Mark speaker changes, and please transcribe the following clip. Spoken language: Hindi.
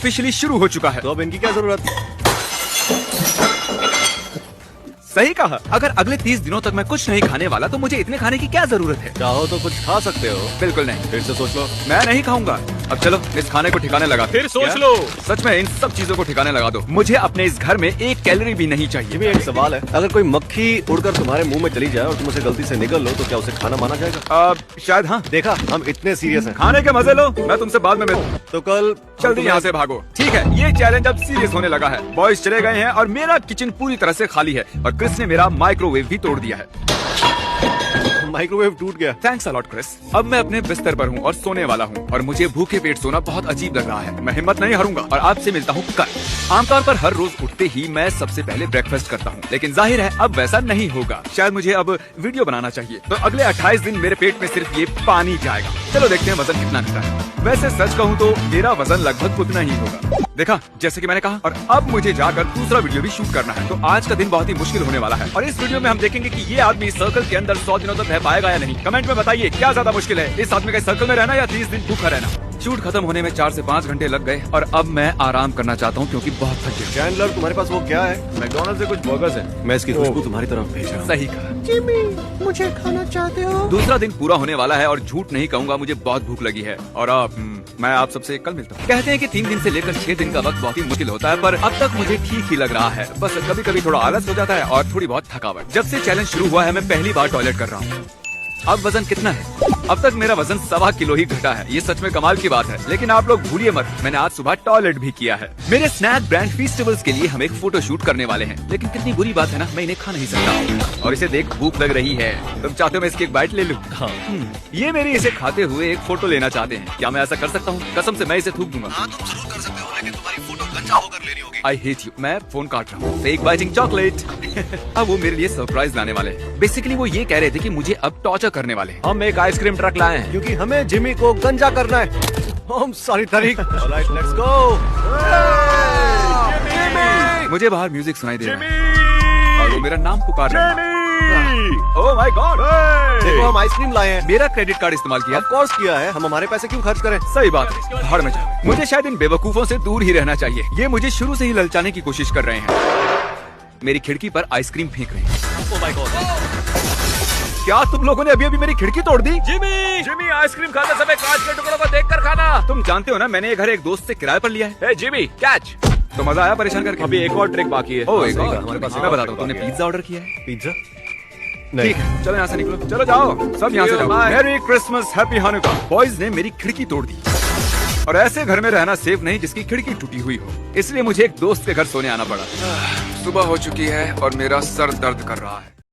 Speaker 1: ऑफिशियली शुरू हो चुका है।
Speaker 2: तो अब इनकी क्या जरूरत?
Speaker 1: सही कहा। अगर अगले 30 दिनों तक मैं कुछ नहीं खाने वाला तो मुझे इतने खाने की क्या जरूरत है?
Speaker 2: चाहो तो कुछ खा सकते हो।
Speaker 1: बिल्कुल नहीं।
Speaker 2: फिर से सोच लो।
Speaker 1: मैं नहीं खाऊंगा। अब चलो इस खाने को ठिकाने लगा।
Speaker 3: फिर सोच लो।
Speaker 1: सच में इन सब चीजों को ठिकाने लगा दो। मुझे अपने इस घर में 1 कैलोरी भी नहीं चाहिए।
Speaker 2: ये भी एक सवाल है, अगर कोई मक्खी उड़कर तुम्हारे मुंह में चली जाए और तुम उसे गलती से निगल लो तो क्या उसे खाना माना जाएगा?
Speaker 1: शायद हाँ।
Speaker 2: देखा, हम इतने सीरियस हैं।
Speaker 1: खाने के मजे लो, मैं तुमसे बाद में मिलूं।
Speaker 2: तो कल
Speaker 1: जल्दी यहाँ से भागो। ठीक है, ये चैलेंज अब सीरियस होने लगा है। बॉयज चले गए हैं और मेरा किचन पूरी तरह से खाली है और क्रिस ने मेरा माइक्रोवेव भी तोड़ दिया है।
Speaker 2: माइक्रोवेव टूट गया।
Speaker 1: Thanks a lot Chris. अब मैं अपने बिस्तर पर हूँ और सोने वाला हूँ और मुझे भूखे पेट सोना बहुत अजीब लग रहा है। मैं हिम्मत नहीं हारूंगा और आपसे मिलता हूँ कल। आमतौर पर हर रोज उठते ही मैं सबसे पहले ब्रेकफास्ट करता हूँ, लेकिन जाहिर है अब वैसा नहीं होगा। शायद मुझे अब वीडियो बनाना चाहिए। तो अगले 28 दिन मेरे पेट में सिर्फ ये पानी जाएगा। चलो देखते हैं वजन कितना घटा है। वैसे सच कहूँ तो मेरा वजन लगभग उतना ही होगा। देखा, जैसे कि मैंने कहा। और अब मुझे जाकर दूसरा वीडियो भी शूट करना है। तो आज का दिन बहुत ही मुश्किल होने वाला है और इस वीडियो में हम देखेंगे कि ये आदमी सर्कल के अंदर 100 दिनों तक रह पाएगा या नहीं। कमेंट में बताइए क्या ज्यादा मुश्किल है, इस आदमी का सर्कल में रहना या 30 दिन भूखा रहना। शूट खत्म होने में 4 से 5 घंटे लग गए और अब मैं आराम करना चाहता हूँ क्योंकि बहुत थक गया।
Speaker 2: चैंडलर, तुम्हारे पास वो क्या है?
Speaker 3: मैकडॉनल्ड्स से कुछ बर्गर्स हैं।
Speaker 2: मैं इसकी खुशबू तुम्हारी तरफ भेज रहा हूँ।
Speaker 1: सही कहा।
Speaker 4: जिमी, मुझे खाना चाहते हो?
Speaker 1: दूसरा दिन पूरा होने वाला है और झूठ नहीं कहूंगा, मुझे बहुत भूख लगी है। और अब मैं आप सबसे कल मिलता हूँ। कहते हैं कि 3 दिन से लेकर 6 दिन का वक्त बहुत ही मुश्किल होता है, पर अब तक मुझे ठीक ही लग रहा है। बस कभी कभी थोड़ा आलस हो जाता है और थोड़ी बहुत थकावट। जब से चैलेंज शुरू हुआ है मैं पहली बार टॉयलेट कर रहा हूँ। अब वजन कितना है? अब तक मेरा वजन 1.25 किलो ही घटा है। ये सच में कमाल की बात है। लेकिन आप लोग भूलिए मत, मैंने आज सुबह टॉयलेट भी किया है। मेरे स्नैक ब्रांड फेस्टिवल्स के लिए हम एक फोटो शूट करने वाले हैं, लेकिन कितनी बुरी बात है ना, मैं इन्हें खा नहीं सकता और इसे देख भूख लग रही है। तुम चाहते हो मैं इसकी एक बाइट ले लूं? हाँ। ये मेरी इसे खाते हुए एक फोटो लेना चाहते हैं। क्या मैं ऐसा कर सकता हूँ? कसम से मैं इसे थूक दूंगा।
Speaker 2: हाँ, तुम जरूर कर सकते हो, लेकिन तुम्हारी फोटो गंजा होकर लेनी होगी।
Speaker 1: I hate you. मैं फोन काट रहा हूँ। Fake biting chocolate. अब वो मेरे लिए सरप्राइज लाने वाले हैं। बेसिकली वो ये कह रहे थे कि मुझे अब टॉर्चर करने वाले हैं।
Speaker 3: हम एक आइसक्रीम ट्रक लाए हैं
Speaker 2: क्योंकि हमें जिमी को गंजा करना है। हम सारी तारीख। Alright, let's go.
Speaker 1: मुझे बाहर म्यूजिक सुनाई दे रहा है और वो मेरा नाम पुकार रहा है। Oh my God!
Speaker 2: देखो, हम आइसक्रीम लाए हैं।
Speaker 1: मेरा क्रेडिट कार्ड इस्तेमाल किया।
Speaker 2: ऑफ कोर्स किया है, हम हमारे पैसे क्यों खर्च करें?
Speaker 1: सही बात है, भाड़ में जाओ। मुझे शायद इन बेवकूफों से दूर ही रहना चाहिए। ये मुझे शुरू से ही ललचाने की कोशिश कर रहे हैं। मेरी खिड़की पर आइसक्रीम फेंक रहे हैं।
Speaker 2: Oh my God!
Speaker 1: क्या तुम लोगों ने अभी अभी मेरी खिड़की तोड़ दी?
Speaker 3: जिमी आइसक्रीम खाते समय कांच के टुकड़ों को देखकर खाना।
Speaker 1: तुम जानते हो ना, मैंने ये घर एक दोस्त से किराए पर लिया है।
Speaker 3: हे जिमी, कैच।
Speaker 1: तो मजा आया परेशान करके?
Speaker 3: अभी एक और ट्रिक बाकी है।
Speaker 1: ओह, एक
Speaker 2: सही
Speaker 1: और।
Speaker 2: कहा, हमारे पास
Speaker 1: मैं
Speaker 2: एक और
Speaker 1: बताता हूँ, तुमने
Speaker 2: बाकी है।
Speaker 1: पिज्जा ऑर्डर किया है?
Speaker 2: पिज्जा?
Speaker 1: ठीक है, चलो यहाँ से निकलो। चलो जाओ, सब यहाँ से जाओ। Merry Christmas, happy हानुका। बॉयज ने मेरी खिड़की तोड़ दी और ऐसे घर में रहना सेफ नहीं जिसकी खिड़की टूटी हुई हो। इसलिए मुझे एक दोस्त के घर सोने आना पड़ा। सुबह हो चुकी है और मेरा सर दर्द कर रहा है।